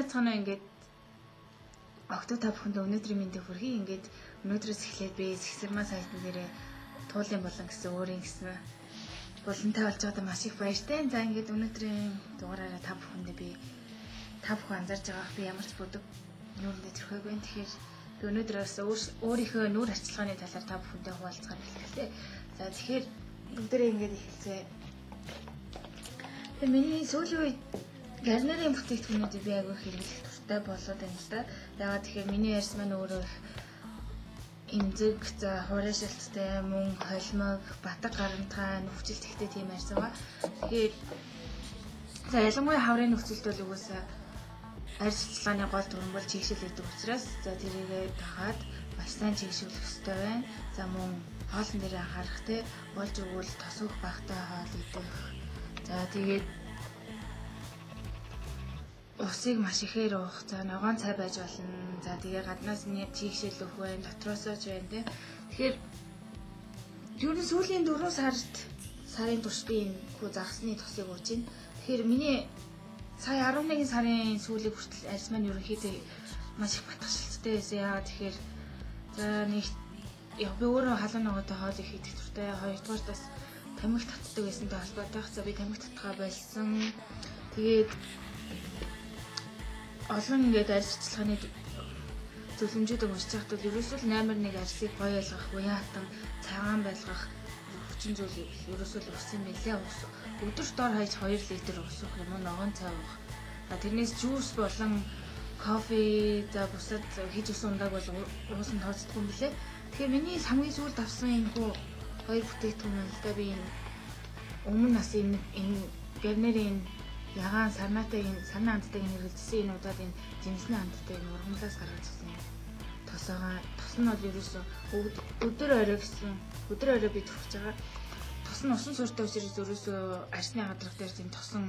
байцгаана ингээд октоо та бүхэнд өнөөдрийн мэндийг хүргэе. Ингээд өнөөдрөөс эхлээд би Сэгсэрмаа сайтн дээрээ туулын болон гэсэн өөрийн гэсэн болонтой болж байгаадаа маш их баяртай. За ингээд өнөөдрийн дугаараараа та бүхэндээ би та бүхэн анзаарж байгаах би ямар ч бүдэг нүрэндээ төрхөөгүй. Тэгэхээр би өнөөдрөөс өөрийнхөө нүур арчилгааны талаар та бүхэндээ хуваалцахаар хэлээ. За тэгэхээр бүгдээрээ ингээд эхэлцээ. Миний сүүлийн үед гарнарын бүтээгдэхүүнүүдийг би айгүй хэрэглэх туртай болоод байна л да. Ягаад тэгэхээр миний ярьс маань өөрөө эмзэг, за хуурайшилттай, мөн холимог, батг гарамтгай, нөхцөл тэгтэй тийм ярьсан ба. Тэгэхээр за ялангуяа хаврын нөхцөлд бол угаасаа арчилгааны гол дүрэн бол чигшил гэдэг учраас за тэрийгээ дагаад маш сайн чигшүүлэх ёстой байна. За мөн хоолн дээр анхаарах те болж өгвөл тосгох багтай хоол идэх. За тэгээд усыг маш ихээр уух, за ногоон цай байж болно. За тэгээ гаднаас нь чигшил өгөх байх, дотроосоо ч байна те. Тэгэхээр ер нь сүүлийн 4 сарын турш би энэ хүү загсны тосыг ууж байна. Тэгэхээр миний сая 11 сарын сүүлийг хүртэл арьс маань ерөнхийдөө маш их батгшилттай байсан. Яагаад тэгэхээр за нэг би өөрөө халуун ногоотой хоол их идэх туртай. Хоёрдугаар бас тамхи татдаг байсантай холбоотой. За би тамхи татгаа болсон. Тэгээд олон ингээд арьсчилгааны зөвлөмжүүдийг уншиж байхад бол ерөөсөө л 8-1 арьсыг гоё ялгах, уяатан, цагаан байлгах хүчин зүйл ерөөсөө л ус юм билээ. Өдөрт дор хаяж 2 литр ус уух юм уу, ногоон цай уух. Тэрнээс жуус болон кофе, за бусад хийж усан ундаг бол уус нь тооцдгүй юм билээ. Тэгэхээр миний хамгийн сүүлд авсан энэ хүү хоёр бүтээгдэхүүн нь л да би энэ өмнө нас энэ гарнарын ягаан сарнаатай энэ санаа амттай хэрэгжилсэн энэ удаад энэ жимсний амттай энэ ургамлаас гаргаж ирсэн тосоогоо тос нь бол ерөөсөө өдөр орой гэсэн өдөр орой би төрөх байгаа. Тос нь усан сууртай учраас ерөөсөө арсны гадрах дээр тийм тосон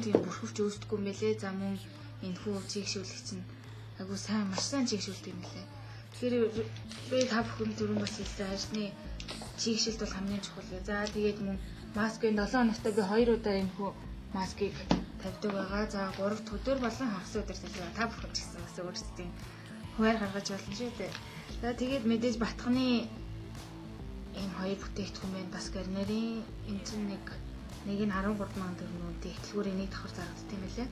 тийм бүрхөвч үүсдэггүй юм байлээ. За мөн энэ хүү чигшүүлэх чинь айгу сайн маш сайн чигшүүлдэг юм байлээ. Тэгэхээр би та бүхэн түрүүн бас хэлсэн арсны чигшилт бол хамгийн чухал. За тэгээд мөн маскын 7 хоногт би 2 удаа энэ хүү маскыг тавьдаг байгаа. За 3 өдөр болон хагас өдөр тавьдаг. Та бүхэн ч гэсэн бас өөрсдийн хуваар гаргаж болно шүү дээ. За тэгээд мэдээж батхны энэ хоёр бүтээгдэхүүн байна. Бас гарнарын энэ чинь нэг нь 13 мянган төгрөгийн дэлгүүрийн нэг давхар зарагдсан юм байлээ.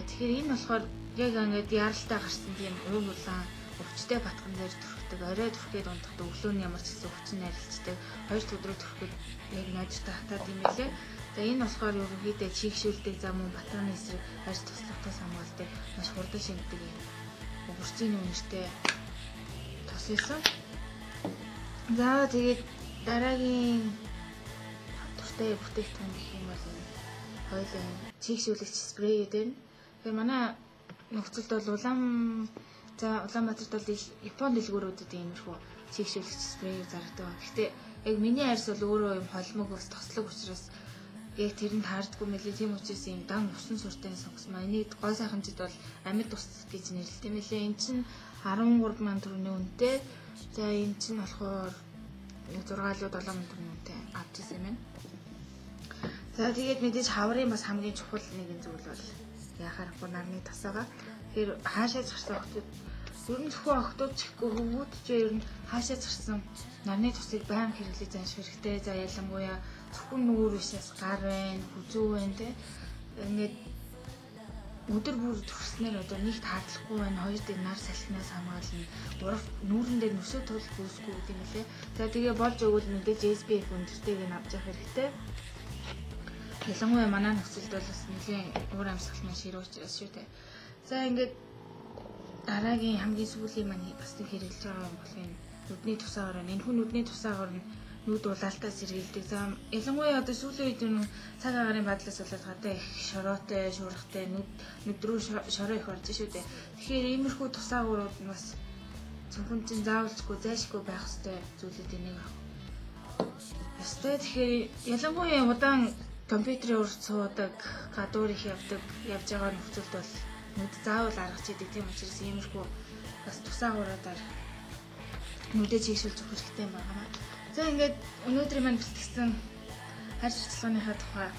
Тэгэхээр энэ болохоор яг ингээд яралтай гарсан тийм уг улаан өвчтэй батхан дээр төрхдөг, орой төрхгээд унтахдаг, өглөө нь ямар ч гэсэн өвчин арилждаг, 2 өдрөө төрхөд яг найдвартай хатаад юм байлээ. За энэ болохоор ерөнхийдөө чигшүүлдэг, за мөн батханы эсрэг арьс туслахтаас хамгаалдаг, маш хурдан шингэдэг юм. Өгөрчийн үнэртэй тос байсан. За тэгээд дараагийн туртай бүтээгдэхүүн гэх юм бол хоёулаа чигшүүлэгч спрей дээр. Тэгэхээр манай нөхцөлд бол Улаанбаатарт бол Японы дэлгүүрүүдэд иймэрхүү чигшүүлэгч спрей зарагддаг. Гэхдээ яг миний арьс бол өөрөө юм холимог ус тослог учраас яг тэрэнд таардаггүй мэлээ. Тийм учраас юм дан усан суртай сонгосон. Энийг гой сайханчид бол амьд ус гэж нэрлэдэг юм лээ. Энд чинь 13 мянган төгрөгийн үнэтэй. За энэ чинь болохоор 6 луу 7 мянган төгрөгийн үнэтэй авч ирсэн юм байна. За тэгээд мэдээж хаврын бас хамгийн чухал нэгэн зүйл бол яхаарахгүй нарны тосоогоо. Тэгэхээр хаашаа зарсан охтууд ер нь зөвхөн охтууд ч ихгүй хөвгүүд ч ер нь хаашаа зарсан нарны тосыг байнга хэрэглэж занших хэрэгтэй. За ялангуяа зөвхөн нүүр бишээс гар байна, хүзүү байна те. Ингээд өдөр бүр төрснээр одоо нэг таадлахгүй байна. Хоёр дээр нар салхинаас хамгаална. Урав нүүрэн дээр нүсээ тул гүйсгүй гэдэг юм лээ. За тэгээ болж өгвөл мэдээж SPF өндөртэйг нь авч явах хэрэгтэй. Ялангуяа манай нөхцөлд бол бас нэлийн уур амьсгал маань ширүү учраас шүү дээ. За ингээд дараагийн хамгийн сүүлийн маань бас нэг хэрэглэж байгаа юм бол энэ нүдний тусаагаар энэ хүн нүдний тусаагаар нүд улаалтаас сэргийлдэг. За ялангуяа одоо сүүлийн үед энэ цаг агарын бадлаас болоод гадаа их шороотой, шуурхтай нүд рүү шороо их орж шүү дээ. Тэгэхээр иймэрхүү тусаагуурууд нь бас зөвхөн чинь заавалжгүй зайлшгүй байх хэрэгтэй зүйлүүдийн нэг ах. Ястай тэгэхээр ялангуяа удаан компьютерийн урд суудаг, гадуур их явж байгаа нөхцөлд бол нүд заавал аргаж идэг. Тийм учраас иймэрхүү бас тусаагууруудаар нүдээ чигшүүлж өгөх хэрэгтэй юм байна. За ингээд өнөөдрийн маань бэлтгэсэн арьс цэцлэгийнхаа тухай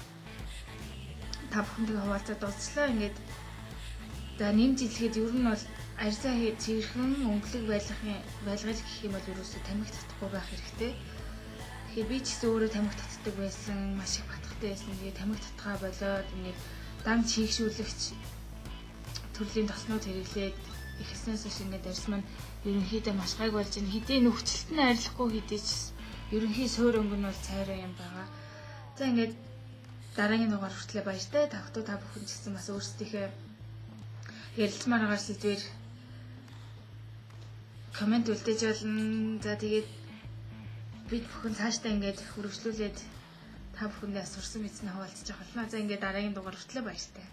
та бүхэндээ хуваалцаад дуусчлаа. Ингээд За нэмж хэлэхэд ер нь бол арьсаа цэвэрхэн өнгөлөг байлгал гэх юм бол ерөөсөө тамхи татахгүй байх хэрэгтэй. Тэгэхээр би ч гэсэн өөрөө тамхи татдаг байсан, маш их батхтай байсан. Тэгээд тамхи татгаа болоод ингээд дан чийгшүүлэгч төрлийн тоснууд хэрэглээд ихснээс шиг ингээд арьс маань ерөнхийдөө маш гайг болж байна. Хэдийн нөхцөлт нь арилахгүй хэдий ч ерөнхий суур өнгө нь бол цайраа юм байгаа. За ингээд дараагийн дугаар хүртлээр баяртай. Та бүхэн ч гэсэн бас өөрсдийнхээ ярилцмаар байгаа сэдвээр комент үлдээж болно. За тэгээд бид бүхэн цаашдаа ингээд хөрвүүлээд та бүхэндээ сурсан мэдсэний хуваалцаж авах болно. За ингээд дараагийн дугаар хүртлээр баяртай.